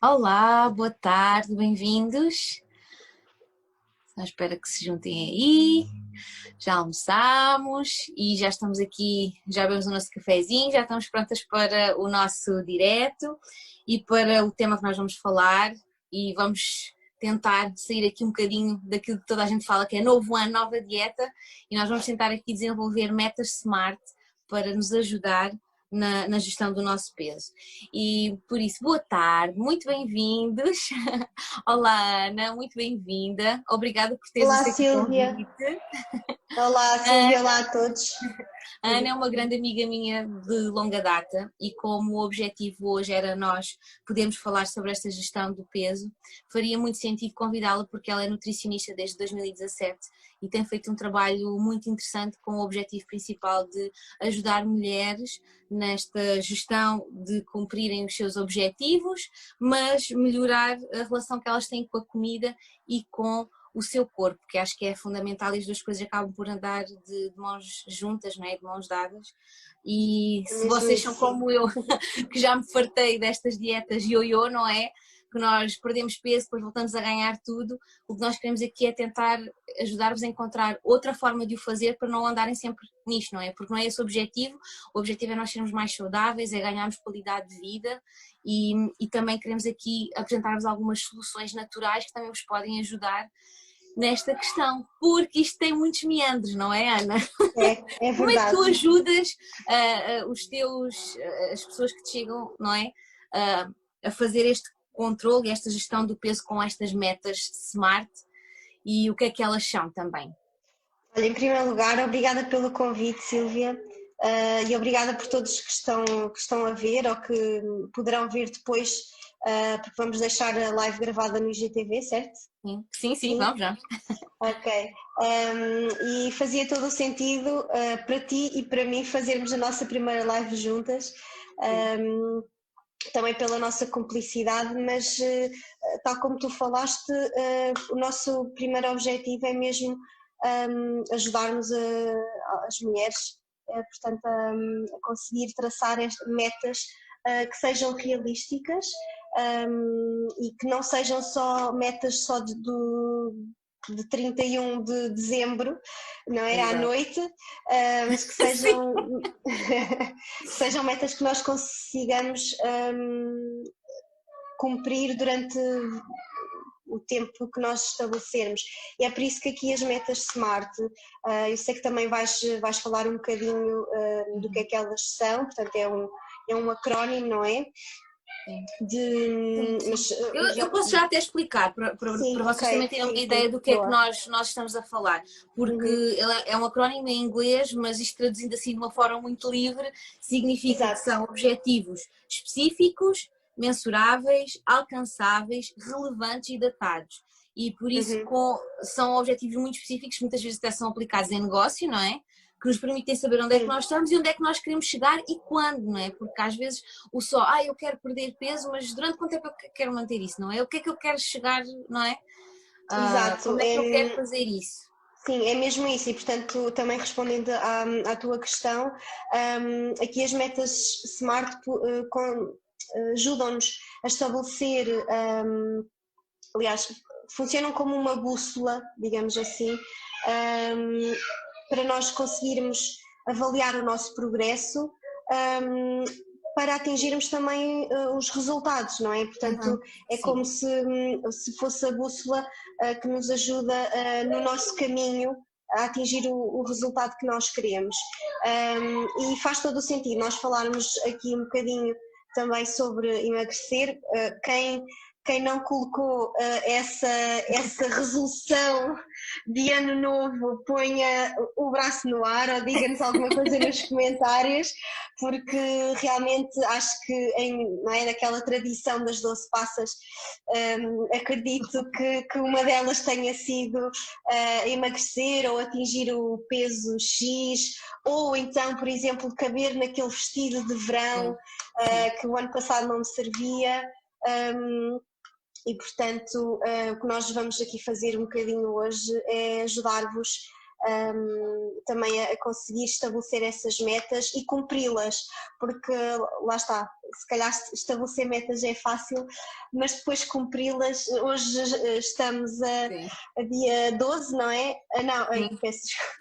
Olá, boa tarde, bem-vindos. Só espero que se juntem aí. Já almoçámos e já estamos aqui, já bebemos o nosso cafezinho, já estamos prontas para o nosso direto e para o tema que nós vamos falar e vamos tentar sair aqui um bocadinho daquilo que toda a gente fala que é novo ano, nova dieta e nós vamos tentar aqui desenvolver metas SMART para nos ajudar na gestão do nosso peso. E por isso, boa tarde, muito bem-vindos. Olá, Ana, muito bem-vinda. Obrigada por teres Olá, aceito o Silvia. convite. Olá, Silvia. Olá a todos. A Ana é uma grande amiga minha de longa data e como o objetivo hoje era nós podermos falar sobre esta gestão do peso, faria muito sentido convidá-la porque ela é nutricionista desde 2017 e tem feito um trabalho muito interessante com o objetivo principal de ajudar mulheres nesta gestão de cumprirem os seus objetivos, mas melhorar a relação que elas têm com a comida e com o seu corpo, que acho que é fundamental e as duas coisas acabam por andar de mãos juntas, não é? De mãos dadas. E É se mesmo vocês são isso, sim. como eu, que já me fartei destas dietas ioiô, não é? Que nós perdemos peso, depois voltamos a ganhar tudo. O que nós queremos aqui é tentar ajudar-vos a encontrar outra forma de o fazer para não andarem sempre nisto, não é? Porque não é esse o objetivo. O objetivo é nós sermos mais saudáveis, é ganharmos qualidade de vida e também queremos aqui apresentar-vos algumas soluções naturais que também vos podem ajudar nesta questão, porque isto tem muitos meandros, não é, Ana? É Como é que tu verdade. ajudas as pessoas que te chegam, não é, a fazer este controle, esta gestão do peso com estas metas SMART e o que é que elas são também? Olha, em primeiro lugar, obrigada pelo convite, Silvia, e obrigada por todos que estão a ver ou que poderão ver depois, porque vamos deixar a live gravada no IGTV, certo? Sim, sim, sim, Sim? vamos já. Ok. E fazia todo o sentido, para ti e para mim fazermos a nossa primeira live juntas. Sim. Também pela nossa cumplicidade, mas tal como tu falaste, o nosso primeiro objetivo é mesmo ajudarmos as mulheres, portanto, a conseguir traçar metas que sejam realísticas e que não sejam só metas só de 31 de dezembro, não é? À Exato. noite, mas que Sim. sejam, que sejam metas que nós consigamos cumprir durante o tempo que nós estabelecermos. E é por isso que aqui as metas SMART, eu sei que também vais falar um bocadinho do que é que elas são, portanto é um acrónimo, não é? Sim. Sim, De, sim. mas, Eu posso já até explicar para sim, ok, vocês também terem uma sim, ideia sim, do que é que boa. nós estamos a falar, porque Uhum, ele é um acrónimo em inglês, mas isto traduzindo assim de uma forma muito livre, significa que exato. são objetivos específicos, mensuráveis, alcançáveis, relevantes e datados. E por isso Uhum. são objetivos muito específicos, muitas vezes até são aplicados em negócio, não é? Que nos permitem saber onde é que Sim, nós estamos e onde é que nós queremos chegar e quando, não é? Porque às vezes o só, eu quero perder peso, mas durante quanto tempo eu quero manter isso, não é? O que é que eu quero chegar, não é? exato. Como é que eu quero fazer isso? Sim, é mesmo isso, e portanto, também respondendo à tua questão, aqui as metas SMART ajudam-nos a estabelecer, aliás, funcionam como uma bússola, digamos assim, para nós conseguirmos avaliar o nosso progresso, um, para atingirmos também os resultados, não é? Portanto, Uhum, é como sim, se fosse a bússola que nos ajuda no nosso caminho a atingir o resultado que nós queremos. E faz todo o sentido nós falarmos aqui um bocadinho também sobre emagrecer. Quem não colocou essa resolução de ano novo, ponha o braço no ar ou diga-nos alguma coisa nos comentários, porque realmente acho que não é, naquela tradição das 12 passas, acredito que uma delas tenha sido emagrecer ou atingir o peso X, ou então, por exemplo, caber naquele vestido de verão sim, sim. que o ano passado não me servia. Um, e portanto, o que nós vamos aqui fazer um bocadinho hoje é ajudar-vos também a conseguir estabelecer essas metas e cumpri-las, porque lá está, se calhar estabelecer metas é fácil, mas depois cumpri-las, hoje estamos a dia 12, não é? Não, peço desculpa.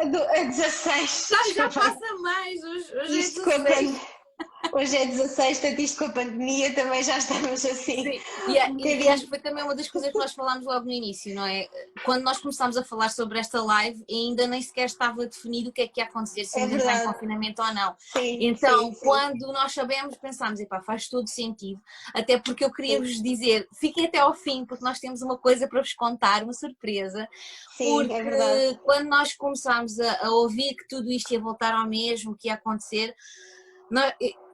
A 16. Já passa mais, hoje é Isto 16. Hoje é 16, portanto isto com a pandemia também já estamos assim. Sim, e acho que foi também uma das coisas que nós falámos logo no início, não é? Quando nós começámos a falar sobre esta live, ainda nem sequer estava definido o que é que ia acontecer, se íamos entrar em confinamento ou não. Sim, então, sim. quando nós sabemos, pensámos, epá, faz todo sentido, até porque eu queria vos dizer, fiquem até ao fim, porque nós temos uma coisa para vos contar, uma surpresa. Sim, porque é verdade. Quando nós começámos a ouvir que tudo isto ia voltar ao mesmo, que ia acontecer,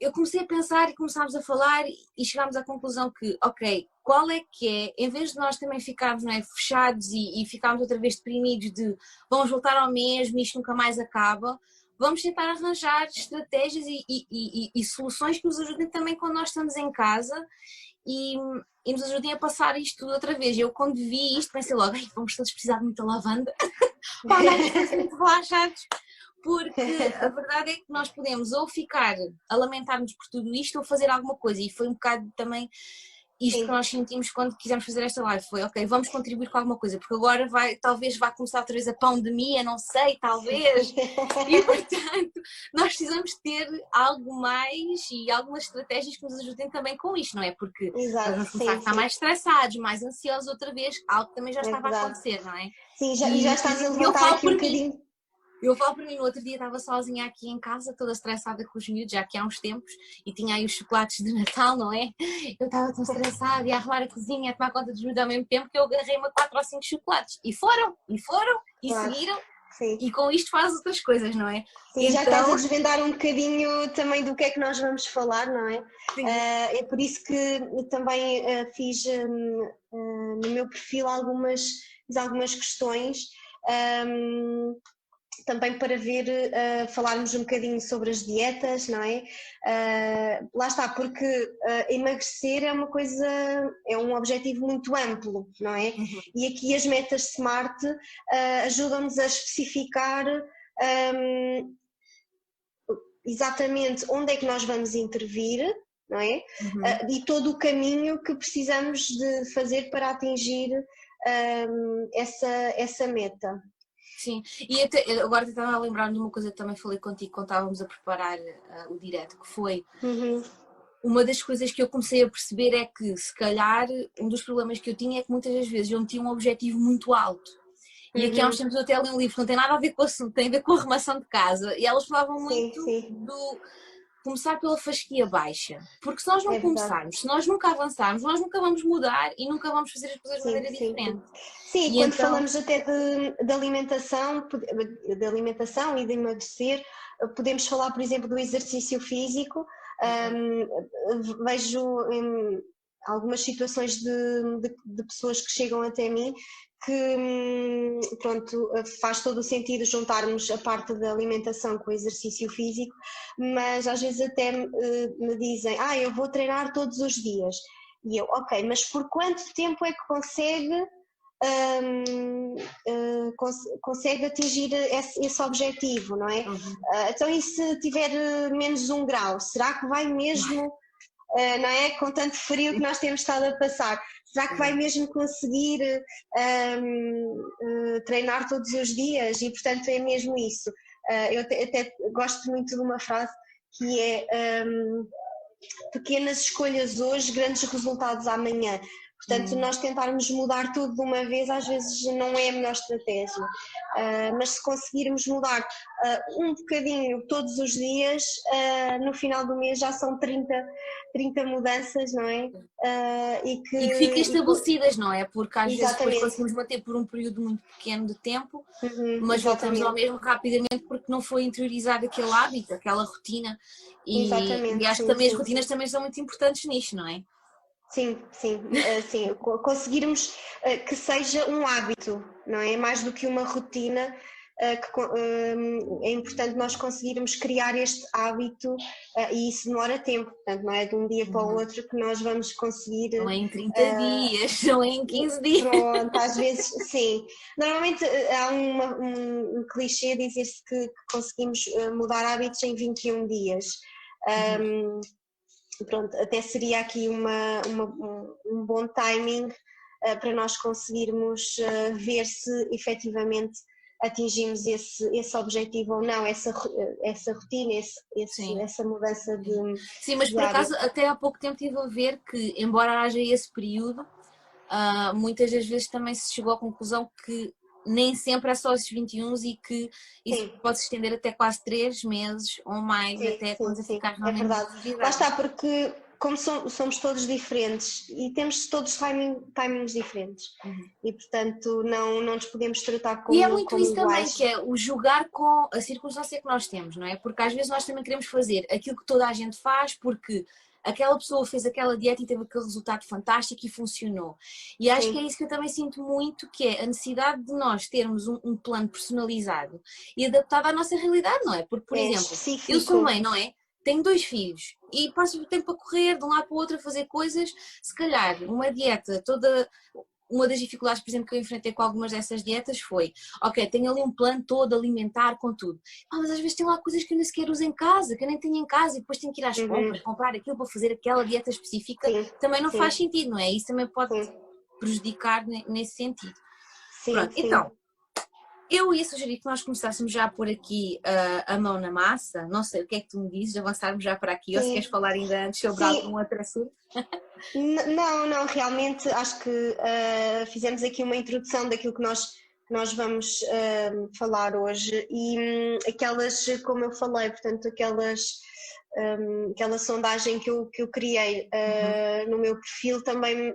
eu comecei a pensar e começámos a falar e chegámos à conclusão que, ok, qual é que é, em vez de nós também ficarmos, não é, fechados e ficarmos outra vez deprimidos de vamos voltar ao mesmo, isto nunca mais acaba, vamos tentar arranjar estratégias e soluções que nos ajudem também quando nós estamos em casa e nos ajudem a passar isto tudo outra vez. Eu quando vi isto pensei logo, vamos todos precisar de muita lavanda, vamos todos muito relaxados. Porque a verdade é que nós podemos ou ficar a lamentar-nos por tudo isto ou fazer alguma coisa, e foi um bocado também isto que nós sentimos quando quisemos fazer esta live, foi ok, vamos contribuir com alguma coisa, porque agora talvez vá começar outra vez a pandemia, não sei, talvez, e portanto nós precisamos ter algo mais e algumas estratégias que nos ajudem também com isto, não é? Porque nós vamos começar a estar mais estressados, mais ansiosos outra vez, algo que também já estava a acontecer, não é? Sim, já estás a levantar aqui um bocadinho. Eu falo para mim, no outro dia estava sozinha aqui em casa, toda estressada com os miúdos, já que há uns tempos, e tinha aí os chocolates de Natal, não é? Eu estava tão estressada e a arrumar a cozinha, a tomar conta dos miúdos ao mesmo tempo, que eu agarrei-me a 4 ou 5 chocolates. E foram, claro. Seguiram, sim. E com isto faz outras coisas, não é? Sim, então... já estás a desvendar um bocadinho também do que é que nós vamos falar, não é? É por isso que também fiz no meu perfil algumas questões, também para ver, falarmos um bocadinho sobre as dietas, não é? Lá está, porque emagrecer é uma coisa, é um objetivo muito amplo, não é? Uhum. E aqui as metas SMART ajudam-nos a especificar exatamente onde é que nós vamos intervir, não é? Uhum. E todo o caminho que precisamos de fazer para atingir essa meta. Sim, e agora estava a lembrar de uma coisa que também falei contigo quando estávamos a preparar o direto, que foi uma das coisas que eu comecei a perceber é que, se calhar, um dos problemas que eu tinha é que muitas das vezes eu metia um objetivo muito alto. E aqui há uns tempos eu até li um livro que não tem nada a ver com o assunto, tem a ver com a arrumação de casa, e elas falavam muito do começar pela fasquia baixa, porque se nós não começarmos, se nós nunca avançarmos, nós nunca vamos mudar e nunca vamos fazer as coisas de maneira diferente. Sim, e quando falamos até de alimentação e de emagrecer, podemos falar, por exemplo, do exercício físico. Vejo algumas situações de pessoas que chegam até mim que, pronto, faz todo o sentido juntarmos a parte da alimentação com o exercício físico, mas às vezes até me dizem, eu vou treinar todos os dias. E eu, ok, mas por quanto tempo é que consegue atingir esse objetivo, não é? Então, e se tiver menos 1 grau, será que vai mesmo, não é? Com tanto frio que nós temos estado a passar, será que vai mesmo conseguir treinar todos os dias? E, portanto, é mesmo isso. Eu até gosto muito de uma frase que é pequenas escolhas hoje, grandes resultados amanhã. Portanto, nós tentarmos mudar tudo de uma vez às vezes não é a melhor estratégia, mas se conseguirmos mudar um bocadinho todos os dias, no final do mês já são 30 mudanças, não é? E que fiquem estabelecidas, não é? Porque às vezes depois conseguimos manter por um período muito pequeno de tempo, mas voltamos ao mesmo rapidamente porque não foi interiorizado aquele hábito, aquela rotina, e acho que também as rotinas também são muito importantes nisto, não é? Sim, conseguirmos que seja um hábito, não é? Mais do que uma rotina, é importante nós conseguirmos criar este hábito e isso demora tempo, portanto não é de um dia para o outro que nós vamos conseguir. Não é em 30 dias, não é em 15 dias. Pronto, às vezes sim. Normalmente há um clichê dizer-se que conseguimos mudar hábitos em 21 dias. Pronto, até seria aqui um bom timing para nós conseguirmos ver se efetivamente atingimos esse objetivo ou não, essa rotina, essa mudança de. Sim, mas por acaso até há pouco tempo estive a ver que, embora haja esse período, muitas das vezes também se chegou à conclusão que nem sempre é só esses 21 e que isso Sim. pode se estender até quase 3 meses ou mais, sim, até quando ficar é realmente verdade. desligado. Lá está, porque como somos todos diferentes e temos todos timings diferentes e portanto não nos podemos tratar como E é muito isso iguais. também, que é o jogar com a circunstância que nós temos, não é? Porque às vezes nós também queremos fazer aquilo que toda a gente faz porque aquela pessoa fez aquela dieta e teve aquele resultado fantástico e funcionou. E acho que é isso que eu também sinto muito, que é a necessidade de nós termos um plano personalizado e adaptado à nossa realidade, não é? Porque, por exemplo, específico. eu sou mãe, não é? Tenho 2 filhos e passo o tempo a correr de um lado para o outro a fazer coisas, se calhar uma dieta toda. Uma das dificuldades, por exemplo, que eu enfrentei com algumas dessas dietas foi, ok, tenho ali um plano todo alimentar com tudo, mas às vezes tem lá coisas que eu nem sequer uso em casa, que eu nem tenho em casa e depois tenho que ir às compras, comprar aquilo para fazer aquela dieta específica, também não faz sentido, não é? Isso também pode prejudicar nesse sentido. Pronto, então, eu ia sugerir que nós começássemos já a pôr aqui a mão na massa, não sei o que é que tu me dizes, avançarmos já para aqui, ou se queres falar ainda antes sobre algum outro assunto. Não, realmente acho que fizemos aqui uma introdução daquilo que nós vamos falar hoje e aquelas, como eu falei, portanto, aquela sondagem que eu criei no meu perfil também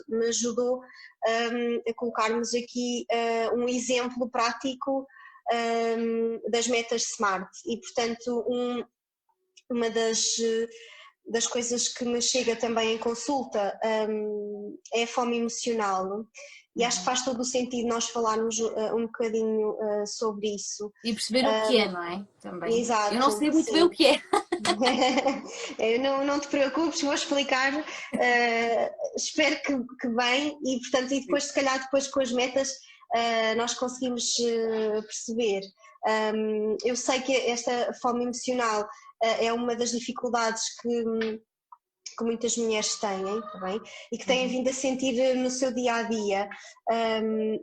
me ajudou a colocarmos aqui um exemplo prático das metas SMART e, portanto, uma das coisas que me chega também em consulta é a fome emocional e acho que faz todo o sentido nós falarmos um bocadinho sobre isso. E perceber o que é, não é? Também. Exato, eu não sei muito bem o que é. não te preocupes, vou explicar, espero que bem e portanto e depois se calhar depois com as metas nós conseguimos perceber. Eu sei que esta fome emocional é uma das dificuldades que muitas mulheres têm, tá bem? E que têm vindo a sentir no seu dia-a-dia,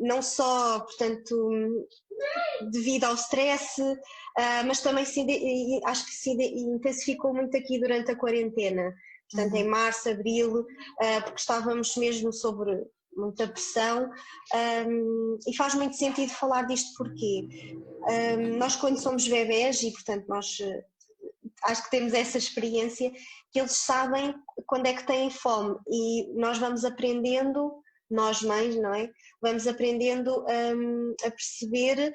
não só, portanto, devido ao stress, mas também acho que se intensificou muito aqui durante a quarentena, portanto em março, abril, porque estávamos mesmo sobre muita pressão e faz muito sentido falar disto porque nós quando somos bebés e portanto nós acho que temos essa experiência que eles sabem quando é que têm fome e nós vamos aprendendo, nós mães, não é? Vamos aprendendo a perceber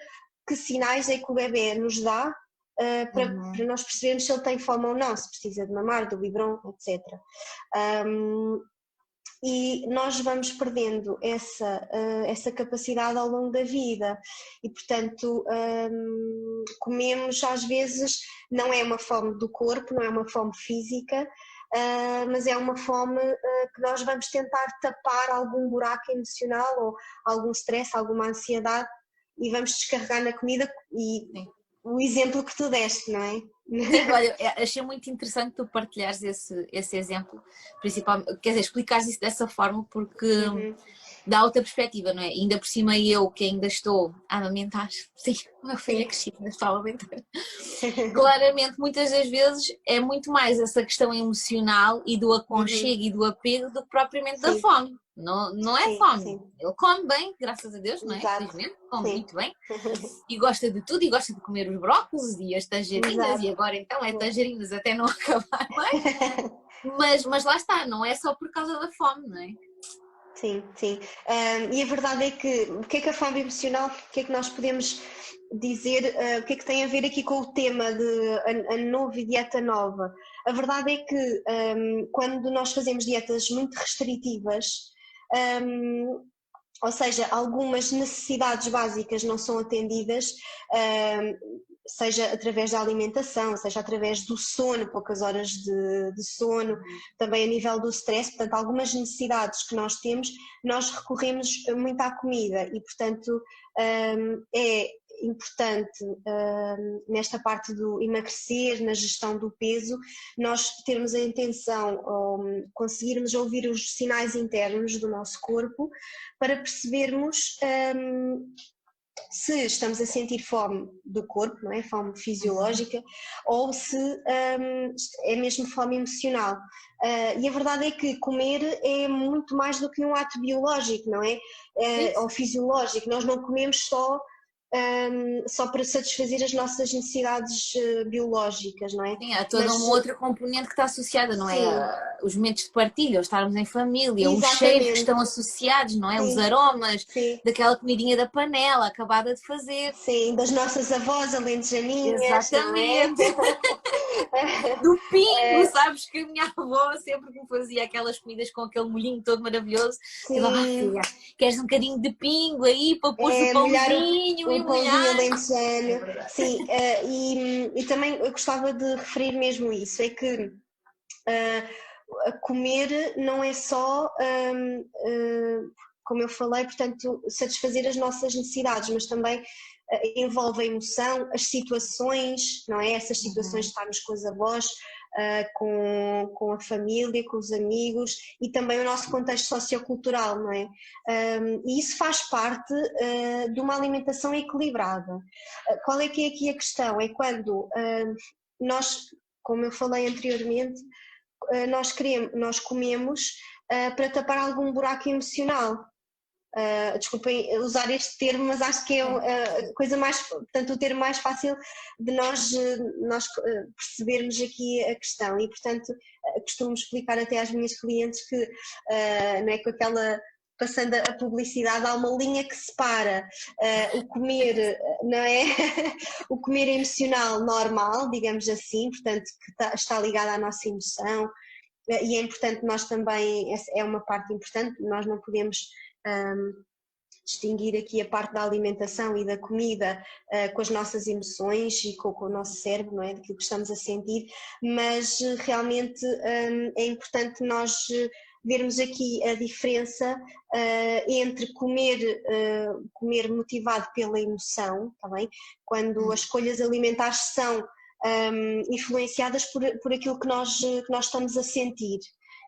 que sinais é que o bebê nos dá para nós percebermos se ele tem fome ou não, se precisa de mamar, do biberon, etc. E nós vamos perdendo essa capacidade ao longo da vida e portanto comemos às vezes, não é uma fome do corpo, não é uma fome física, mas é uma fome que nós vamos tentar tapar algum buraco emocional ou algum stress, alguma ansiedade e vamos descarregar na comida e o exemplo que tu deste, não é? Sim, olha, achei muito interessante tu partilhares esse exemplo, principalmente, quer dizer, explicares isso dessa forma porque dá outra perspectiva, não é? Ainda por cima eu que ainda estou a amamentar, sim, o meu filho é crescido, ainda está a amamentar. Claramente, muitas das vezes é muito mais essa questão emocional e do aconchego e do apego do que propriamente da fome. Não é fome. Ele come bem, graças a Deus, não é? Felizmente, come muito bem. E gosta de tudo, e gosta de comer os brócolis e as tangerinas, e agora então é tangerinas até não acabar mais. Mas lá está, não é só por causa da fome, não é? Sim. E a verdade é que o que é a fome emocional, o que é que nós podemos dizer, o que é que tem a ver aqui com o tema de a nova dieta nova? A verdade é que quando nós fazemos dietas muito restritivas, ou seja, algumas necessidades básicas não são atendidas, seja através da alimentação, seja através do sono, poucas horas de sono, também a nível do stress, portanto, algumas necessidades que nós temos, nós recorremos muito à comida e, portanto, é importante nesta parte do emagrecer, na gestão do peso, nós termos a intenção, conseguirmos ouvir os sinais internos do nosso corpo para percebermos se estamos a sentir fome do corpo, não é? Fome fisiológica, ou se é mesmo fome emocional. E a verdade é que comer é muito mais do que um ato biológico, não é? Ou fisiológico. Nós não comemos só para satisfazer as nossas necessidades biológicas, não é? Sim, há toda uma outra componente que está associada, não é? Os momentos de partilha, os estarmos em família, os cheiros que estão associados, não é? Sim. Os aromas daquela comidinha da panela acabada de fazer. Sim, das nossas avós alentejaninhas. Exatamente. Do pingo, sabes que a minha avó sempre me fazia aquelas comidas com aquele molhinho todo maravilhoso. Ela, filha, queres um bocadinho de pingo aí para pôr o pãozinho e pãozinho alentejano. Sim, e também eu gostava de referir mesmo isso, é que comer não é só, como eu falei, portanto, satisfazer as nossas necessidades, mas também envolve a emoção, as situações, não é? Essas situações de estarmos com os avós, com a família, com os amigos e também o nosso contexto sociocultural, não é? E isso faz parte de uma alimentação equilibrada. Qual é que é aqui a questão? É quando nós, como eu falei anteriormente, nós comemos para tapar algum buraco emocional. Desculpem usar este termo, mas acho que é a coisa mais, portanto, o termo mais fácil de nós percebermos aqui a questão e, portanto, costumo explicar até às minhas clientes que, não é, com aquela, passando a publicidade, há uma linha que separa o comer, não é? O comer emocional normal, digamos assim, portanto, que está ligado à nossa emoção e é importante nós também, é uma parte importante, nós não podemos distinguir aqui a parte da alimentação e da comida com as nossas emoções e com o nosso cérebro, não é? Daquilo que estamos a sentir, mas realmente é importante nós vermos aqui a diferença entre comer motivado pela emoção, tá bem? Quando as escolhas alimentares são influenciadas por aquilo que nós estamos a sentir.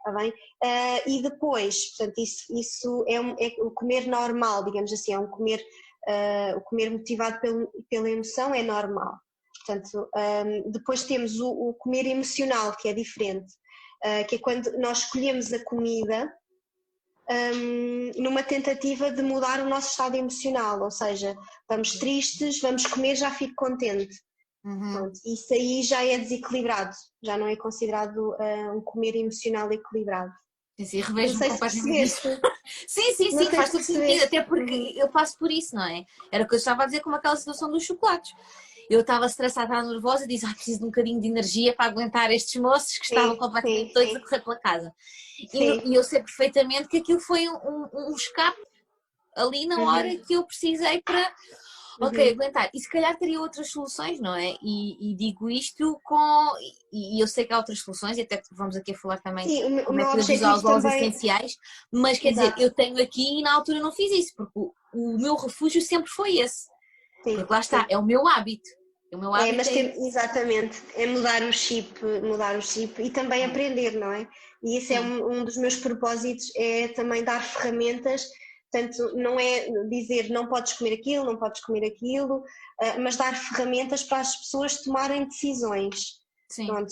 Tá bem? E depois, portanto, isso é o comer normal, digamos assim, é o comer motivado pela emoção é normal. Portanto, depois temos o comer emocional, que é diferente, que é quando nós escolhemos a comida numa tentativa de mudar o nosso estado emocional, ou seja, estamos tristes, vamos comer, já fico contente. Pronto, isso aí já é desequilibrado, já não é considerado um comer emocional equilibrado. Sim, revejo-me completamente nisso. Sim, faz todo sentido, até porque eu passo por isso, não é? Era o que eu estava a dizer com aquela situação dos chocolates. Eu estava estressada, estava nervosa e disse, preciso de um bocadinho de energia para aguentar estes moços que estavam completamente doidos a correr pela casa. E eu sei perfeitamente que aquilo foi um escape ali na hora que eu precisei para... Ok, aguentar. E se calhar teria outras soluções, não é? E digo isto e eu sei que há outras soluções, e até vamos aqui a falar também como é que eu digo aos essenciais, mas quer dizer, eu tenho aqui e na altura não fiz isso, porque o meu refúgio sempre foi esse. Porque lá está, é o meu hábito. Exatamente, é mudar o chip e também aprender, não é? E esse é um dos meus propósitos, é também dar ferramentas. Portanto, não é dizer não podes comer aquilo, mas dar ferramentas para as pessoas tomarem decisões. Sim. Pronto,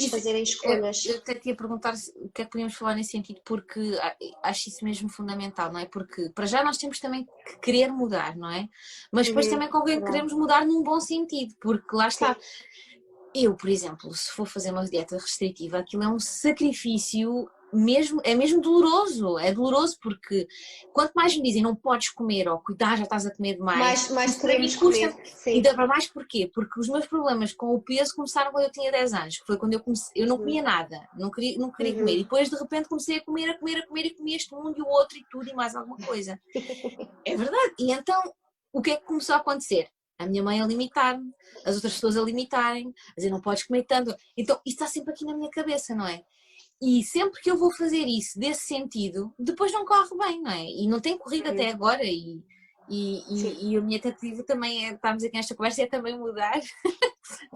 fazerem escolhas. Eu até te ia perguntar o que é que podíamos falar nesse sentido, porque acho isso mesmo fundamental, não é? Porque para já nós temos também que querer mudar, não é? Mas depois também convém que queremos mudar num bom sentido, porque lá está. Eu, por exemplo, se for fazer uma dieta restritiva, aquilo é um sacrifício é mesmo doloroso, é doloroso porque quanto mais me dizem não podes comer ou cuidado, já estás a comer demais, Mais para mim queremos custa, comer, sim. ainda para mais porquê? Porque os meus problemas com o peso começaram quando eu tinha 10 anos, que foi quando eu não comia nada, não queria comer, e depois de repente comecei a comer e comia este mundo e o outro e tudo e mais alguma coisa. É verdade, e então o que é que começou a acontecer? A minha mãe a limitar-me, as outras pessoas a limitarem, a dizer não podes comer tanto, então isso está sempre aqui na minha cabeça, não é? E sempre que eu vou fazer isso desse sentido, depois não corre bem, não é? E não tem corrido até agora e a minha tentativa também é, estamos aqui nesta conversa, é também mudar.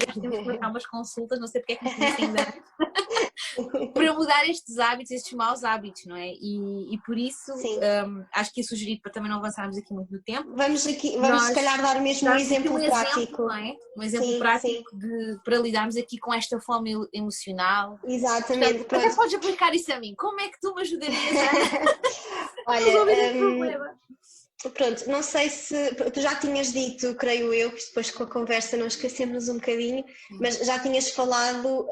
Já temos que marcar umas consultas, não sei porque é que me disse ainda para mudar estes hábitos, estes maus hábitos, não é? E por isso acho que ia sugerir para também não avançarmos aqui muito no tempo. Vamos se calhar dar mesmo um exemplo prático. Não é? Um exemplo prático para lidarmos aqui com esta fome emocional. Exatamente. Portanto, até podes aplicar isso a mim. Como é que tu me ajudarias a Olha, resolver este problema? Pronto, não sei se tu já tinhas dito, creio eu, que depois com a conversa não esquecemos um bocadinho, mas já tinhas falado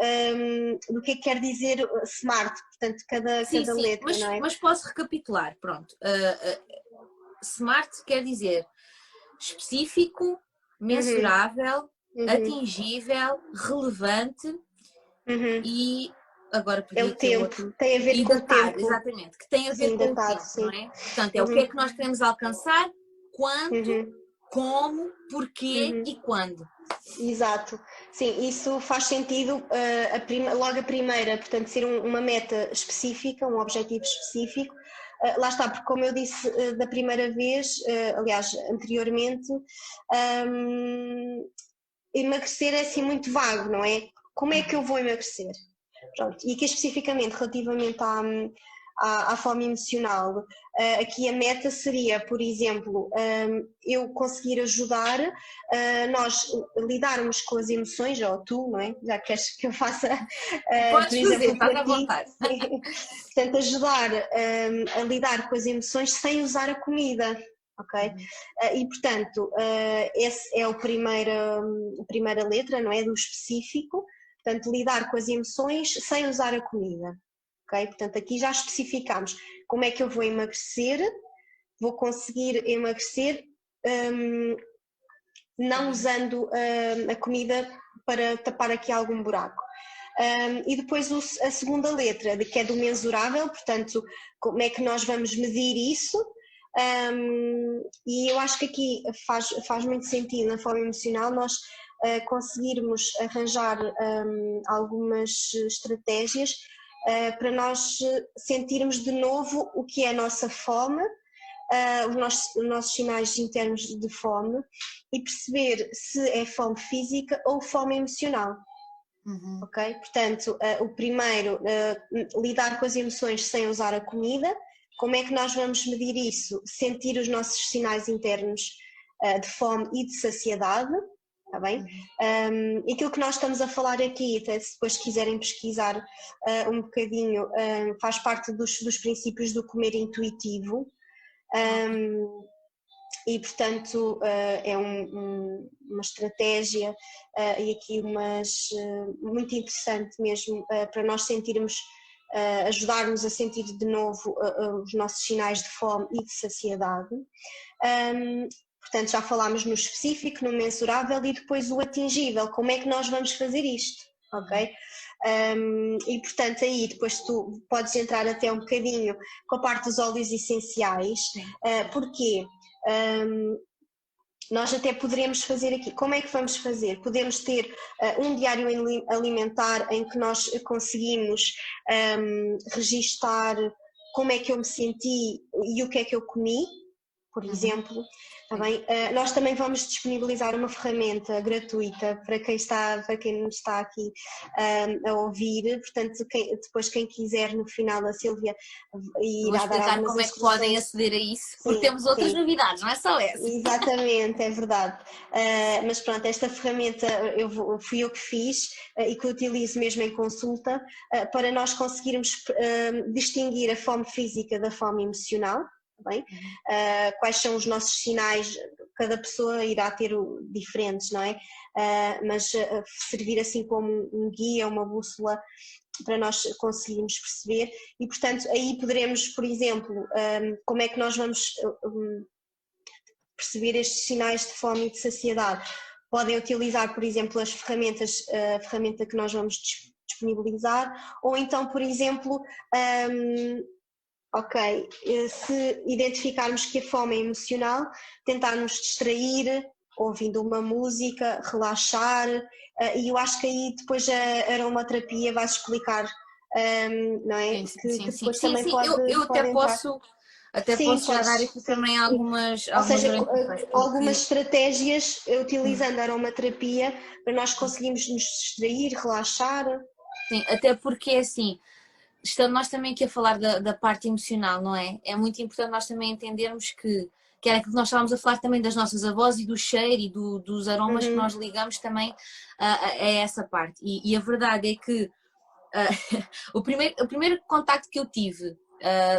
do que quer dizer SMART, portanto, cada letra, não é? Mas posso recapitular, pronto. SMART quer dizer específico, mensurável, atingível, relevante e agora é o tempo, outro. Tem a ver e com datado, o tempo. Exatamente, que tem a ver com o tempo, não é? Portanto, é o que é que nós queremos alcançar, quanto, como, porquê e quando. Exato, sim, isso faz sentido logo a primeira, portanto, ser uma meta específica, um objetivo específico. Lá está, porque como eu disse da primeira vez, aliás, anteriormente, emagrecer é assim muito vago, não é? Como é que eu vou emagrecer? Pronto, e aqui especificamente relativamente à fome emocional, aqui a meta seria, por exemplo, eu conseguir ajudar nós lidarmos com as emoções, ou tu, não é? Já queres que eu faça, Podes por exemplo, fazer, para à ti. vontade. Portanto, ajudar a lidar com as emoções sem usar a comida. Ok? E portanto, essa é a primeira letra, não é? Do específico, portanto, lidar com as emoções sem usar a comida. Ok? Portanto, aqui já especificamos como é que eu vou emagrecer, vou conseguir emagrecer não usando a comida para tapar aqui algum buraco. E depois a segunda letra, que é do mensurável, portanto, como é que nós vamos medir isso? E eu acho que aqui faz muito sentido na forma emocional nós conseguirmos arranjar algumas estratégias para nós sentirmos de novo o que é a nossa fome, os nossos sinais internos de fome e perceber se é fome física ou fome emocional. Ok? Portanto, o primeiro, lidar com as emoções sem usar a comida. Como é que nós vamos medir isso? Sentir os nossos sinais internos de fome e de saciedade, está bem? Aquilo que nós estamos a falar aqui, até se depois quiserem pesquisar um bocadinho, faz parte dos princípios do comer intuitivo. E portanto é uma estratégia e aqui muito interessante mesmo para nós sentirmos, ajudarmos a sentir de novo os nossos sinais de fome e de saciedade. Portanto, já falámos no específico, no mensurável e depois o atingível, como é que nós vamos fazer isto, ok? E portanto aí depois tu podes entrar até um bocadinho com a parte dos óleos essenciais, porque nós até poderemos fazer aqui, como é que vamos fazer? Podemos ter um diário alimentar em que nós conseguimos registar como é que eu me senti e o que é que eu comi, por exemplo. Tá bem? Nós também vamos disponibilizar uma ferramenta gratuita para quem nos está aqui a ouvir, portanto depois quem quiser no final a Sílvia irá dar algumas como é que podem aceder a isso, porque temos outras novidades, não é só essa. Exatamente, é verdade. Mas pronto, esta ferramenta fui eu que fiz e que utilizo mesmo em consulta para nós conseguirmos distinguir a fome física da fome emocional. Bem? Quais são os nossos sinais, cada pessoa irá ter diferentes, não é? Mas servir assim como um guia, uma bússola para nós conseguirmos perceber e, portanto, aí poderemos, por exemplo, como é que nós vamos perceber estes sinais de fome e de saciedade. Podem utilizar, por exemplo, as ferramentas, a ferramenta que nós vamos disponibilizar, ou então, por exemplo, ok, se identificarmos que a fome é emocional, tentarmos distrair, ouvindo uma música, relaxar, e eu acho que aí depois a aromaterapia vai explicar, não é? Que depois também eu até pode entrar. posso, Sim, já dar aqui também algumas ou seja, orientações, algumas estratégias utilizando a aromaterapia para nós conseguirmos nos distrair, relaxar. Sim, até porque é assim, estando nós também aqui a falar da parte emocional, não é? É muito importante nós também entendermos que era aquilo que nós estávamos a falar também das nossas avós e do cheiro e dos aromas que nós ligamos também a essa parte. E a verdade é que o primeiro contacto que eu tive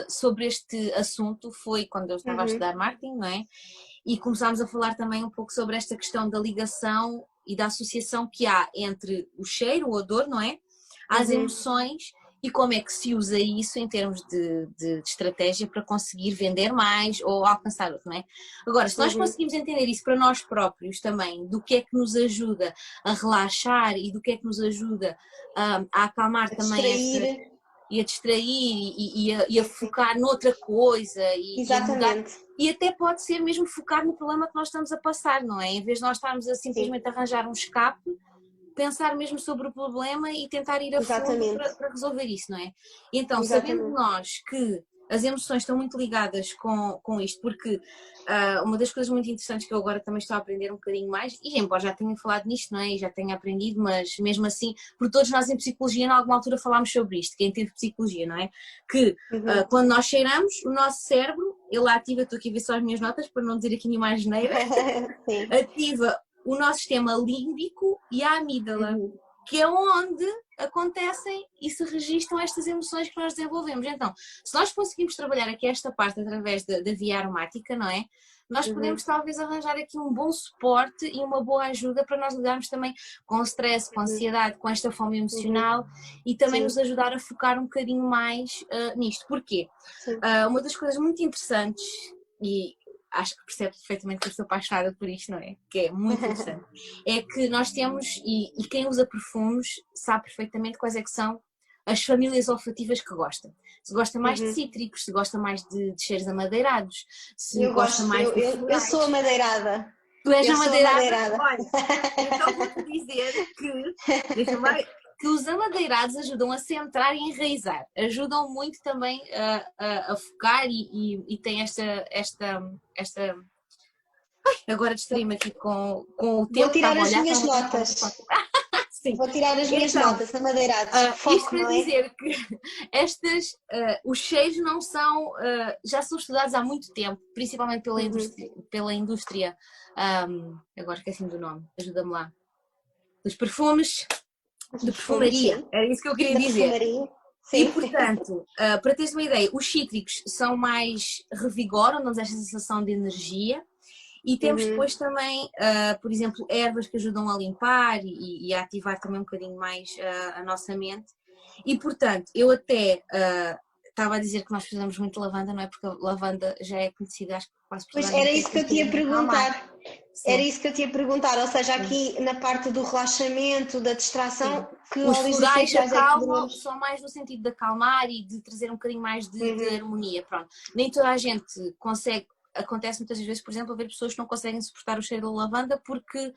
sobre este assunto foi quando eu estava a estudar marketing, não é? E começámos a falar também um pouco sobre esta questão da ligação e da associação que há entre o cheiro, o odor, não é? Às emoções e como é que se usa isso em termos de estratégia para conseguir vender mais ou alcançar outro, não é? Agora, se nós conseguimos entender isso para nós próprios também, do que é que nos ajuda a relaxar e do que é que nos ajuda a acalmar também esta e a distrair e a focar noutra coisa e a mudar. Exatamente. E até pode ser mesmo focar no problema que nós estamos a passar, não é? Em vez de nós estarmos a simplesmente arranjar um escape, pensar mesmo sobre o problema e tentar ir a fundo para resolver isso, não é? Então, sabendo nós que as emoções estão muito ligadas com isto, porque uma das coisas muito interessantes que eu agora também estou a aprender um bocadinho mais, e embora já tenha falado nisto, não é? E já tenha aprendido, mas mesmo assim, por todos nós em psicologia, em alguma altura falámos sobre isto, quem teve psicologia, não é? Que quando nós cheiramos, o nosso cérebro, ele ativa, estou aqui a ver só as minhas notas para não dizer aqui nenhuma asneira, ativa o nosso sistema límbico e a amígdala, que é onde acontecem e se registram estas emoções que nós desenvolvemos. Então, se nós conseguimos trabalhar aqui esta parte através da via aromática, não é? Nós podemos talvez arranjar aqui um bom suporte e uma boa ajuda para nós lidarmos também com o stress, com a ansiedade, com esta fome emocional e também nos ajudar a focar um bocadinho mais nisto. Porquê? Uma das coisas muito interessantes e acho que percebe perfeitamente que eu estou apaixonada por isto, não é? Que é muito interessante. É que nós temos, e quem usa perfumes sabe perfeitamente quais é que são as famílias olfativas que gosta. Se gosta mais de cítricos, se gosta mais de cheiros amadeirados, se gosta mais de florais. Eu sou amadeirada. Tu és amadeirada? Olha, então vou-te dizer que os amadeirados ajudam a centrar e enraizar, ajudam muito também a focar e tem esta... Ai, agora distraí-me aqui com o tempo. Vou tirar as minhas notas. Sim. Vou tirar as minhas notas, amadeirados. Isto para dizer que os cheiros não são, já são estudados há muito tempo, principalmente pela indústria, agora esqueci-me do nome, ajuda-me lá, dos perfumes, de perfumaria, era isso que eu queria dizer. E portanto, para teres uma ideia, os cítricos são mais revigoram, dão-nos esta sensação de energia. E temos depois também, por exemplo, ervas que ajudam a limpar e a ativar também um bocadinho mais a nossa mente. E portanto, eu até estava a dizer que nós precisamos muito de lavanda, não é? Porque a lavanda já é conhecida, acho que quase por Pois era isso que eu te ia perguntar. Era isso que eu te ia perguntar, ou seja, aqui na parte do relaxamento, da distração, que os florais acalmam, que são mais no sentido de acalmar e de trazer um bocadinho mais de harmonia. Pronto. Nem toda a gente consegue. Acontece muitas vezes, por exemplo, haver pessoas que não conseguem suportar o cheiro da lavanda porque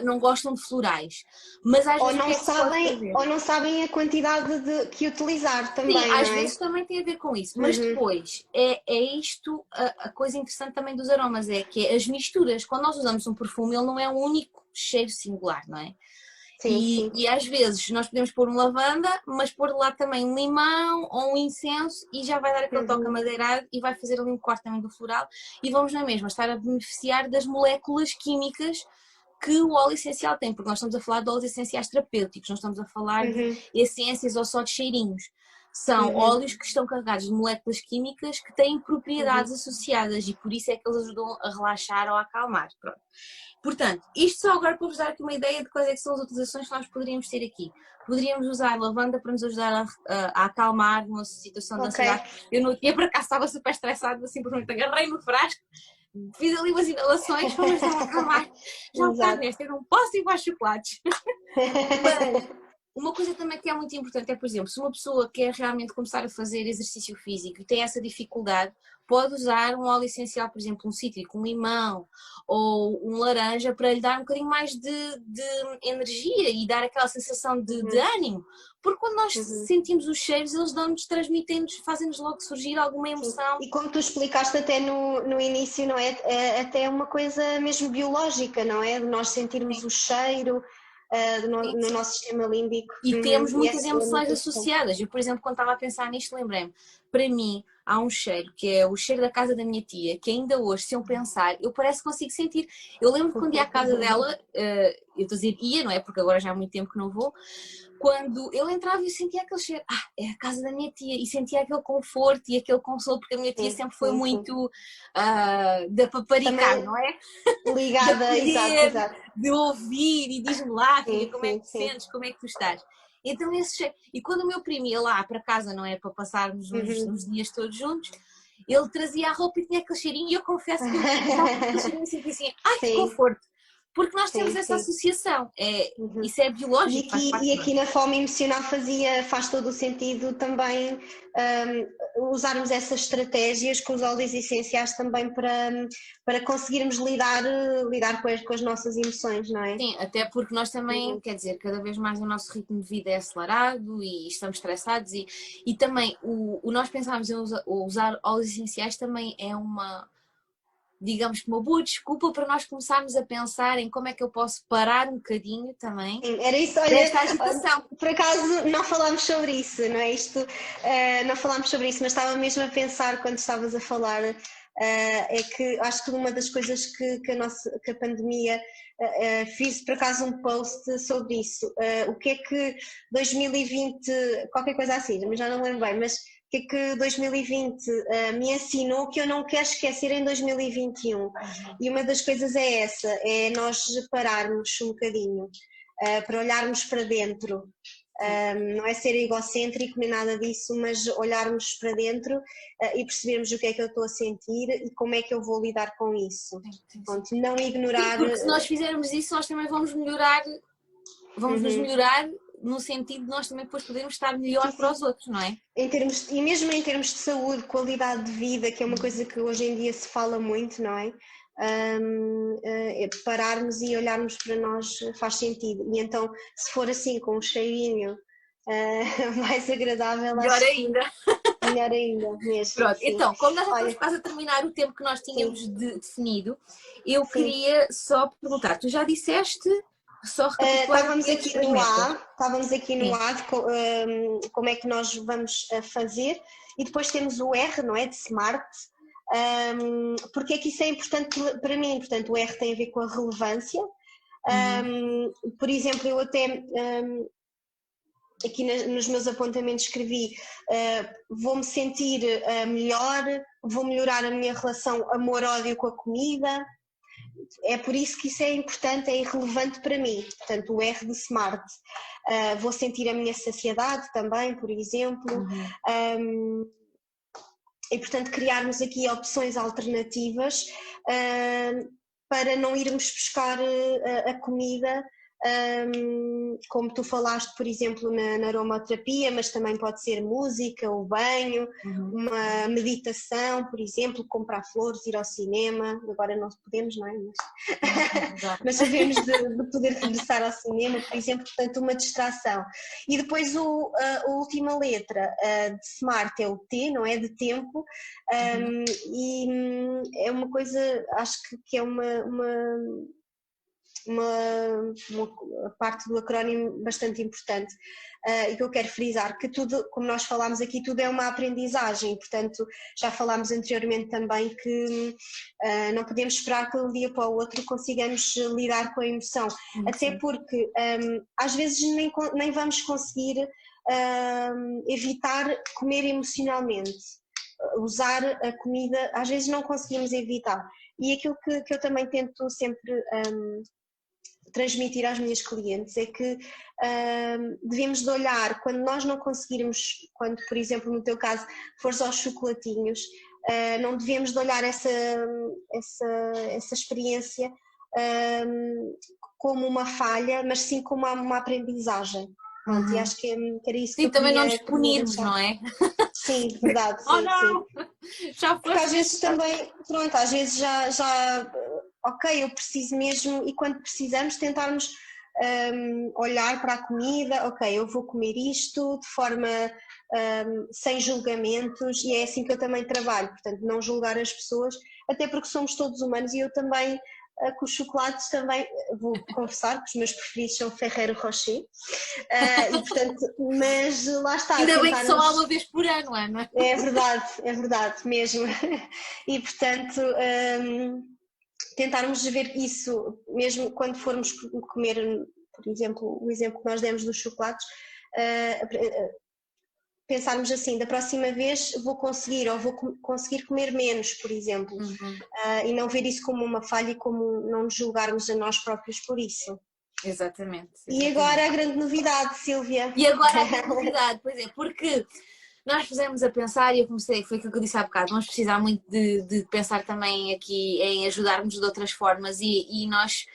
não gostam de florais. Mas às vezes ou não sabem a quantidade que utilizar também. Sim, às vezes também tem a ver com isso. Mas depois é isto a coisa interessante também dos aromas, é que é as misturas. Quando nós usamos um perfume, ele não é um único cheiro singular, não é? Sim. E às vezes nós podemos pôr um lavanda, mas pôr lá também um limão ou um incenso e já vai dar aquele toque amadeirado e vai fazer ali um corte também do floral e vamos na mesma estar a beneficiar das moléculas químicas que o óleo essencial tem, porque nós estamos a falar de óleos essenciais terapêuticos, não estamos a falar de essências ou só de cheirinhos. São óleos que estão carregados de moléculas químicas que têm propriedades associadas e por isso é que eles ajudam a relaxar ou a acalmar. Pronto. Portanto, isto só agora para vos dar aqui uma ideia de quais é que são as utilizações que nós poderíamos ter aqui. Poderíamos usar lavanda para nos ajudar a acalmar numa situação de ansiedade. Eu no dia para cá estava super estressada, simplesmente agarrei no frasco, fiz ali umas inalações para me ajudar a acalmar. Já um bocado nesta, eu não posso ir para os chocolates. Mas uma coisa também que é muito importante é, por exemplo, se uma pessoa quer realmente começar a fazer exercício físico e tem essa dificuldade, pode usar um óleo essencial, por exemplo, um cítrico, um limão ou um laranja para lhe dar um bocadinho mais de energia e dar aquela sensação de ânimo. Porque quando nós sentimos os cheiros, eles dão-nos, transmitem-nos, fazem-nos logo surgir alguma emoção. E como tu explicaste até no início, não é? É até uma coisa mesmo biológica, não é? De nós sentirmos o cheiro no nosso sistema límbico. E temos muitas emoções associadas. Eu, por exemplo, quando estava a pensar nisto, lembrei-me, para mim, há um cheiro, que é o cheiro da casa da minha tia, que ainda hoje, se eu pensar, eu parece que consigo sentir. Eu lembro que quando ia à casa dela, eu estou a dizer ia, não é? Porque agora já há muito tempo que não vou. Quando eu entrava eu sentia aquele cheiro, é a casa da minha tia, e sentia aquele conforto e aquele consolo, porque a minha tia sempre foi muito da paparicar, também, não é? Ligada, exato. De ouvir e diz-me lá, filha, como é que te sentes, como é que tu estás. Então esse cheiro, e quando o meu primo ia lá para casa, não é, para passarmos uns dias todos juntos, ele trazia a roupa e tinha aquele cheirinho, e eu confesso que eu sentia assim, que conforto. Porque nós temos essa associação, isso é biológico. E aqui na fome emocional faz todo o sentido também usarmos essas estratégias com os óleos essenciais também para conseguirmos lidar com as nossas emoções, não é? Sim, até porque nós também, quer dizer, cada vez mais o nosso ritmo de vida é acelerado e estamos estressados e também nós pensarmos em usar óleos essenciais também é digamos que uma boa desculpa para nós começarmos a pensar em como é que eu posso parar um bocadinho também. Sim, era isso, olha, por acaso não falámos sobre isso, não é? Não falámos sobre isso, mas estava mesmo a pensar quando estavas a falar, é que acho que uma das coisas que a pandemia, fiz por acaso um post sobre isso, o que é que 2020, qualquer coisa assim, mas já não lembro bem, mas o que é que 2020 me ensinou que eu não quero esquecer em 2021. E uma das coisas é essa, é nós pararmos um bocadinho, para olharmos para dentro. Não é ser egocêntrico nem nada disso, mas olharmos para dentro e percebermos o que é que eu estou a sentir e como é que eu vou lidar com isso. Pronto, não ignorar. Sim, porque se nós fizermos isso, nós também vamos melhorar, nos melhorar no sentido de nós também depois podermos estar melhor para os outros, não é? E mesmo em termos de saúde, qualidade de vida, que é uma coisa que hoje em dia se fala muito, não é? Pararmos e olharmos para nós faz sentido. E então, se for assim, com um cheirinho mais agradável, melhor ainda. Melhor ainda, mesmo. Pronto, sim. Então, como nós já estamos quase a terminar o tempo que nós tínhamos definido, eu queria só perguntar, tu já disseste... Estávamos aqui no A de como é que nós vamos fazer e depois temos o R, não é? De Smart, porque é que isso é importante para mim, portanto o R tem a ver com a relevância, por exemplo, eu até aqui nos meus apontamentos escrevi vou-me sentir melhor, vou melhorar a minha relação amor-ódio com a comida. É por isso que isso é importante, é irrelevante para mim, portanto o R de Smart. Vou sentir a minha saciedade também, por exemplo, e portanto criarmos aqui opções alternativas para não irmos buscar a comida, como tu falaste, por exemplo, na aromaterapia, mas também pode ser música, o banho, uma meditação, por exemplo, comprar flores, ir ao cinema, agora não podemos, não é? Mas sabemos de poder regressar ao cinema, por exemplo, portanto uma distração. E depois a última letra de Smart é o T, não é? De tempo, e é uma coisa, acho que é uma parte do acrónimo bastante importante e que eu quero frisar, que tudo, como nós falámos aqui, tudo é uma aprendizagem, portanto já falámos anteriormente também que não podemos esperar que de um dia para o outro consigamos lidar com a emoção, até porque às vezes nem vamos conseguir evitar comer emocionalmente, usar a comida, às vezes não conseguimos evitar. E aquilo que eu também tento sempre transmitir às minhas clientes é que devemos de olhar, quando nós não conseguirmos, quando por exemplo no teu caso fores aos chocolatinhos, não devemos de olhar essa experiência como uma falha, mas sim como uma aprendizagem. Pronto, e acho que era isso que Sim, eu também não nos queria punirmos, deixar. não é? Sim, verdade, Oh sim, sim. não! Já Porque às foste. vezes também, pronto, às vezes já ok, eu preciso mesmo, e quando precisamos tentarmos olhar para a comida, ok, eu vou comer isto de forma sem julgamentos, e é assim que eu também trabalho, portanto não julgar as pessoas, até porque somos todos humanos, e eu também com os chocolates também, vou confessar que os meus preferidos são Ferrero Rocher, e portanto, mas lá está, Ainda bem que só há tentarmos... uma vez por ano, Ana. É verdade mesmo. E portanto, tentarmos ver isso, mesmo quando formos comer, por exemplo, o exemplo que nós demos dos chocolates, pensarmos assim, da próxima vez vou conseguir, ou vou conseguir comer menos, por exemplo, e não ver isso como uma falha e como não nos julgarmos a nós próprios por isso. Exatamente, E exatamente. agora a grande novidade, Sílvia. E agora a grande novidade, pois é, porque nós pusemos a pensar, e eu comecei, foi aquilo que eu disse há bocado, vamos precisar muito de pensar também aqui em ajudarmos de outras formas, e nós,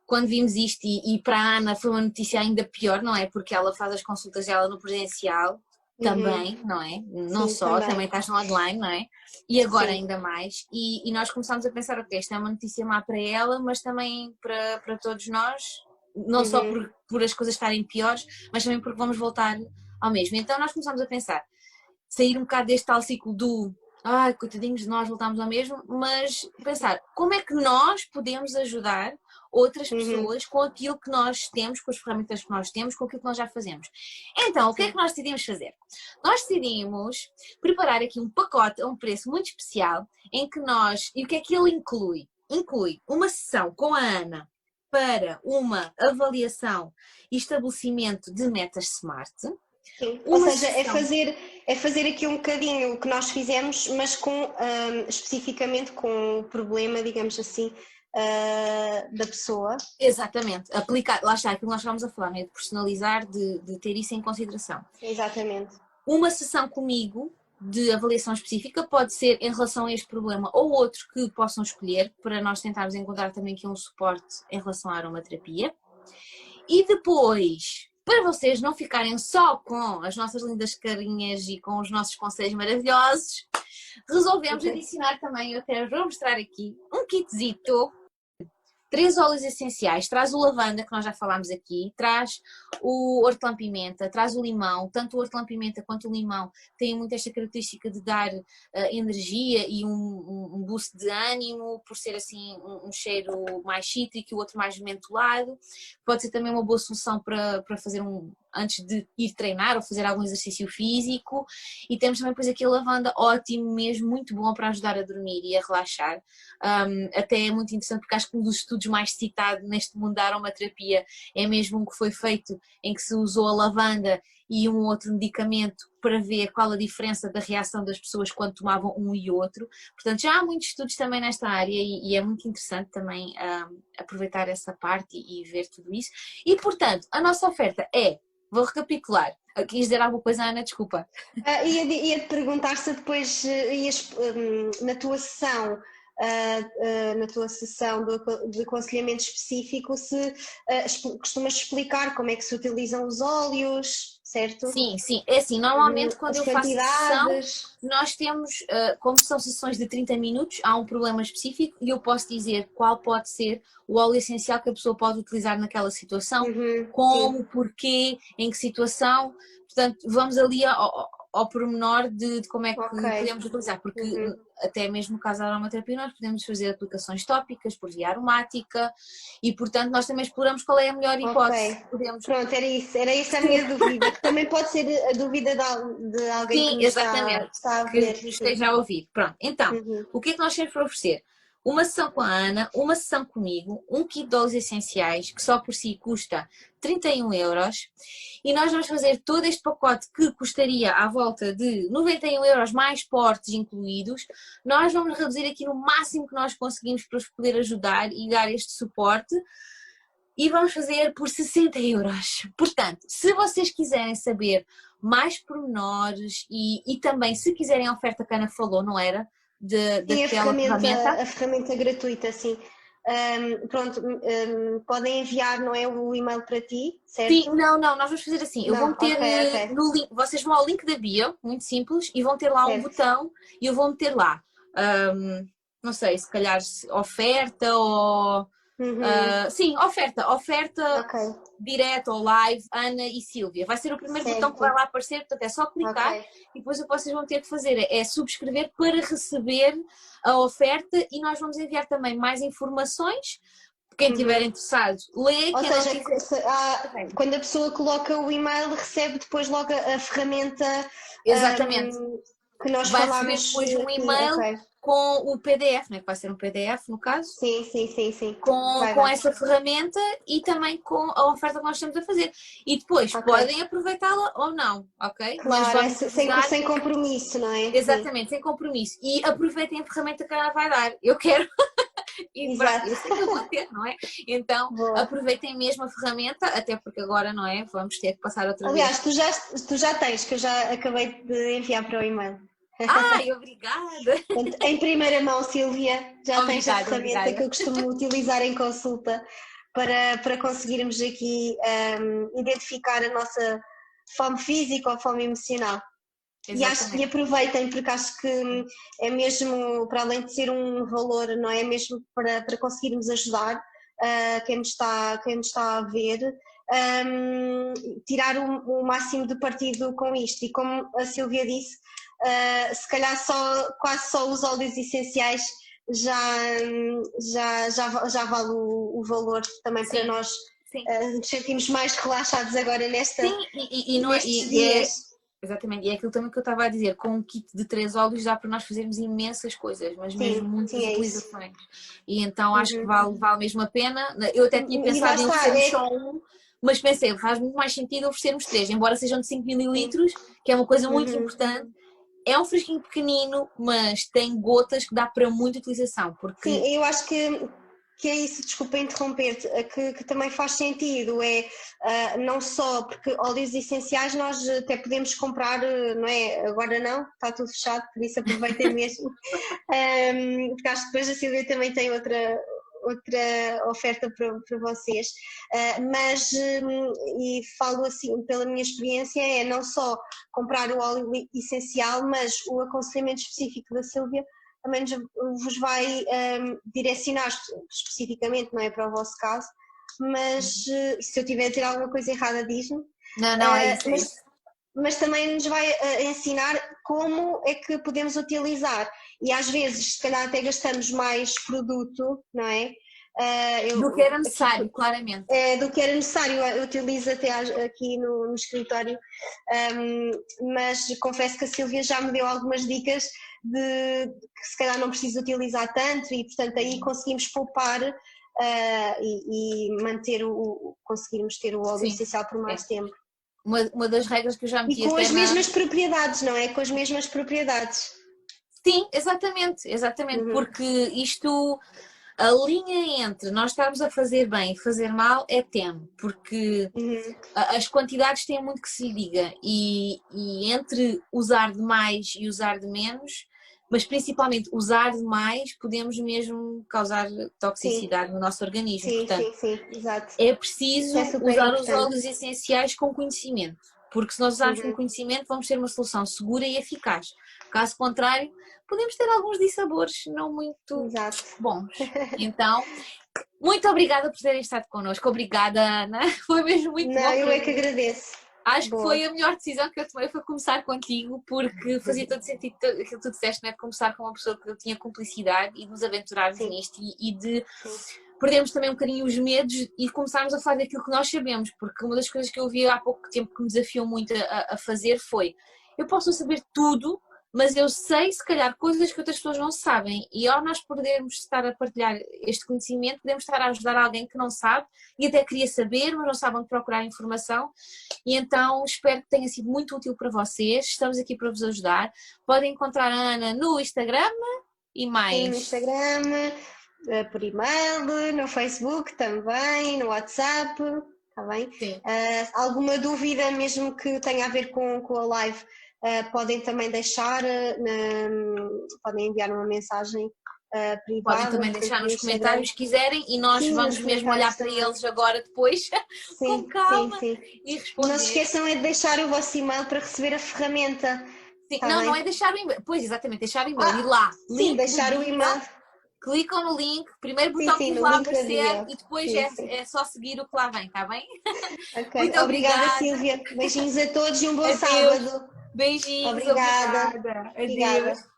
quando vimos isto, e para a Ana foi uma notícia ainda pior, não é? Porque ela faz as consultas dela no presencial também, não é? Não Sim, só, também. também estás no online, não é? E agora Sim. ainda mais, e nós começámos a pensar, ok, esta é uma notícia má para ela, mas também para todos nós, não só por as coisas estarem piores, mas também porque vamos voltar ao mesmo. Então nós começámos a pensar, sair um bocado deste tal ciclo do ai, coitadinhos de nós, voltámos ao mesmo, mas pensar, como é que nós podemos ajudar outras pessoas com aquilo que nós temos, com as ferramentas que nós temos, com aquilo que nós já fazemos. Então, o que é que nós decidimos fazer? Nós decidimos preparar aqui um pacote a um preço muito especial, em que nós, e o que é que ele inclui? Inclui uma sessão com a Ana para uma avaliação e estabelecimento de metas SMART. Sim, ou seja, é fazer aqui um bocadinho o que nós fizemos, mas com especificamente com o problema, digamos assim, da pessoa. Exatamente, aplicar, lá está, aquilo que nós estávamos a falar, né? De personalizar, de ter isso em consideração. Exatamente. Uma sessão comigo de avaliação específica pode ser em relação a este problema ou outro que possam escolher, para nós tentarmos encontrar também aqui um suporte em relação à aromaterapia. E depois, para vocês não ficarem só com as nossas lindas carinhas e com os nossos conselhos maravilhosos, resolvemos adicionar também, eu até vou mostrar aqui, um kitzito. 3 óleos essenciais, traz o lavanda, que nós já falámos aqui, traz o hortelã-pimenta, traz o limão, tanto o hortelã-pimenta quanto o limão têm muito esta característica de dar energia e um boost de ânimo, por ser assim um cheiro mais cítrico e o outro mais mentolado. Pode ser também uma boa solução para fazer antes de ir treinar ou fazer algum exercício físico. E temos também depois aqui a lavanda, ótimo mesmo, muito bom para ajudar a dormir e a relaxar. Até é muito interessante porque acho que um dos estudos mais citado neste mundo da aromaterapia é mesmo um que foi feito em que se usou a lavanda e um outro medicamento para ver qual a diferença da reação das pessoas quando tomavam um e outro. Portanto, já há muitos estudos também nesta área e é muito interessante também aproveitar essa parte e ver tudo isso. E, portanto, a nossa oferta é, vou recapitular, quis dizer alguma coisa, Ana? Desculpa. Ia-te perguntar se depois ias, na tua sessão, na tua sessão de aconselhamento específico, se costumas explicar como é que se utilizam os óleos, certo? Sim, sim. É assim, normalmente quando As eu faço sessão, quantidades. nós temos, como são sessões de 30 minutos, há um problema específico e eu posso dizer qual pode ser o óleo essencial que a pessoa pode utilizar naquela situação, como, Sim. porquê, em que situação. Portanto, vamos ali ao pormenor de como é que Ok. podemos utilizar, porque até mesmo no caso da aromaterapia nós podemos fazer aplicações tópicas por via aromática e, portanto, nós também exploramos qual é a melhor hipótese. Ok. Podemos... Pronto, era isso a minha dúvida, que também pode ser a dúvida de alguém que Sim, nos exatamente, está a que ver. nos Sim. esteja a ouvir. Pronto, então, o que é que nós temos para oferecer? uma sessão com a Ana, uma sessão comigo, um kit de óleos essenciais, que só por si custa 31 euros, e nós vamos fazer todo este pacote que custaria à volta de 91 euros, mais portes incluídos. Nós vamos reduzir aqui no máximo que nós conseguimos para vos poder ajudar e dar este suporte, e vamos fazer por 60 euros. Portanto, se vocês quiserem saber mais pormenores e também se quiserem a oferta que a Ana falou, não era? Sim, Daquela ferramenta. a ferramenta gratuita, sim. Pronto, podem enviar, não é, o e-mail para ti, certo? Sim, não, nós vamos fazer assim. Eu vou Não, meter ok. no link, vocês vão ao link da bio, muito simples, e vão ter lá um Certo. botão e eu vou meter lá. Não sei, se calhar oferta ou. Sim, oferta Ok, direto ou live, Ana e Sílvia. Vai ser o primeiro botão que certo. vai lá aparecer, portanto é só clicar Ok. e depois o que vocês vão ter que fazer é subscrever para receber a oferta, e nós vamos enviar também mais informações. Quem estiver interessado, lê. Ou Quem não seja, quiser... quando a pessoa coloca o e-mail, recebe depois logo a ferramenta Exatamente. que nós Vai receber falámos depois um aqui. e-mail Ok. com o PDF, né? Que vai ser um PDF no caso, Sim. com essa ferramenta e também com a oferta que nós estamos a fazer. E depois Ok. podem aproveitá-la ou não, ok? Mas Claro, vamos usar sem compromisso, não é? Sim. exatamente, sem compromisso. E aproveitem a ferramenta que ela vai dar. Eu quero. E pronto, Exato. eu sei que eu vou ter, não é? Então Boa. aproveitem mesmo a ferramenta, até porque agora, não é? Vamos ter que passar outra Aliás, vez. tu já tens, que eu já acabei de enviar para o e-mail. Ai, obrigada! Portanto, em primeira mão, Sílvia, já tens a ferramenta que Obrigada. eu costumo utilizar em consulta para conseguirmos aqui identificar a nossa fome física ou fome emocional. E Exatamente. aproveitem, porque acho que é mesmo, para além de ser um valor, não é mesmo para conseguirmos ajudar quem nos está a ver, tirar o máximo de partido com isto. E como a Sílvia disse, se calhar quase só os óleos essenciais já vale o valor também para Sim, nós sim. nos sentirmos mais relaxados agora Sim, não é, nestes dias. exatamente, e é aquilo também que eu estava a dizer, com um kit de 3 óleos dá para nós fazermos imensas coisas, mas mesmo muitas Sim, é isso. utilizações. E então acho que Uhum. vale mesmo a pena. Eu até tinha E lá pensado em está, oferecermos só um, mas pensei, faz muito mais sentido oferecermos três, embora sejam de 5 sim. mililitros, que é uma coisa muito Uhum. importante. É um fresquinho pequenino, mas tem gotas que dá para muita utilização, porque... Sim, eu acho que é isso, desculpa interromper-te, que também faz sentido, não só porque óleos essenciais nós até podemos comprar, não é? Agora não, está tudo fechado, por isso aproveitem mesmo, porque acho que depois a Silvia também tem outra oferta para vocês, mas, e falo assim pela minha experiência, é não só comprar o óleo essencial, mas o aconselhamento específico da Silvia também vos vai direcionar especificamente, não é para o vosso caso, mas se eu tiver a ter alguma coisa errada diz-me, Não, é isso, é isso. mas também nos vai ensinar como é que podemos utilizar e às vezes se calhar até gastamos mais produto, não é? Do que era necessário, claramente. Do que era necessário, eu utilizo até aqui no escritório, mas confesso que a Silvia já me deu algumas dicas de que se calhar não preciso utilizar tanto e portanto aí conseguimos poupar e conseguirmos ter o óleo Sim, essencial por é. mais tempo. Uma das regras que eu já E meti com até as mesmas propriedades, não é? Com as mesmas propriedades. Sim, exatamente, Uhum. porque isto, a linha entre nós estarmos a fazer bem e fazer mal é tênue, porque Uhum. as quantidades têm muito que se lhe diga, e entre usar de mais e usar de menos, mas principalmente usar de mais, podemos mesmo causar Sim, toxicidade no nosso organismo. Portanto, sim, exato. é Isso é preciso super usar os importante. óleos essenciais com conhecimento, porque se nós usarmos com Uhum. conhecimento, vamos ter uma solução segura e eficaz. Caso contrário, podemos ter alguns dissabores não muito Exato. bons. Então, muito obrigada por terem estado connosco. Obrigada, Ana. Foi mesmo muito Não, bom eu para é que mim. agradeço. Acho que Boa. foi a melhor decisão que eu tomei, foi começar contigo, porque fazia todo sentido aquilo que tu disseste, né? De começar com uma pessoa que eu tinha cumplicidade e de nos aventurarmos Sim, nisto e de sim. perdermos também um bocadinho os medos e começarmos a falar daquilo que nós sabemos, porque uma das coisas que eu vi há pouco tempo que me desafiou muito a fazer foi: eu posso saber tudo, mas eu sei, se calhar, coisas que outras pessoas não sabem. E ao nós podermos estar a partilhar este conhecimento, podemos estar a ajudar alguém que não sabe e até queria saber, mas não sabe onde procurar informação. E então espero que tenha sido muito útil para vocês. Estamos aqui para vos ajudar. Podem encontrar a Ana no Instagram e mais. Sim, no Instagram, por e-mail, no Facebook também, no WhatsApp, está bem? Sim. Alguma dúvida, mesmo que tenha a ver com a live, podem também deixar, podem enviar uma mensagem privada. Podem também deixar nos comentários se quiserem e nós vamos mesmo olhar para eles agora depois, com calma, e responder. Não se esqueçam é de deixar o vosso e-mail para receber a ferramenta. Sim, não é deixar o e-mail. Pois, exatamente, deixar o e-mail. Ir lá. Sim, deixar o e-mail. Clicam no link, primeiro botão que lá aparecer e depois é só seguir o que lá vem, está bem? Ok, muito obrigada, Sílvia. Beijinhos a todos e um bom sábado. Beijinhos, obrigada. Adeus.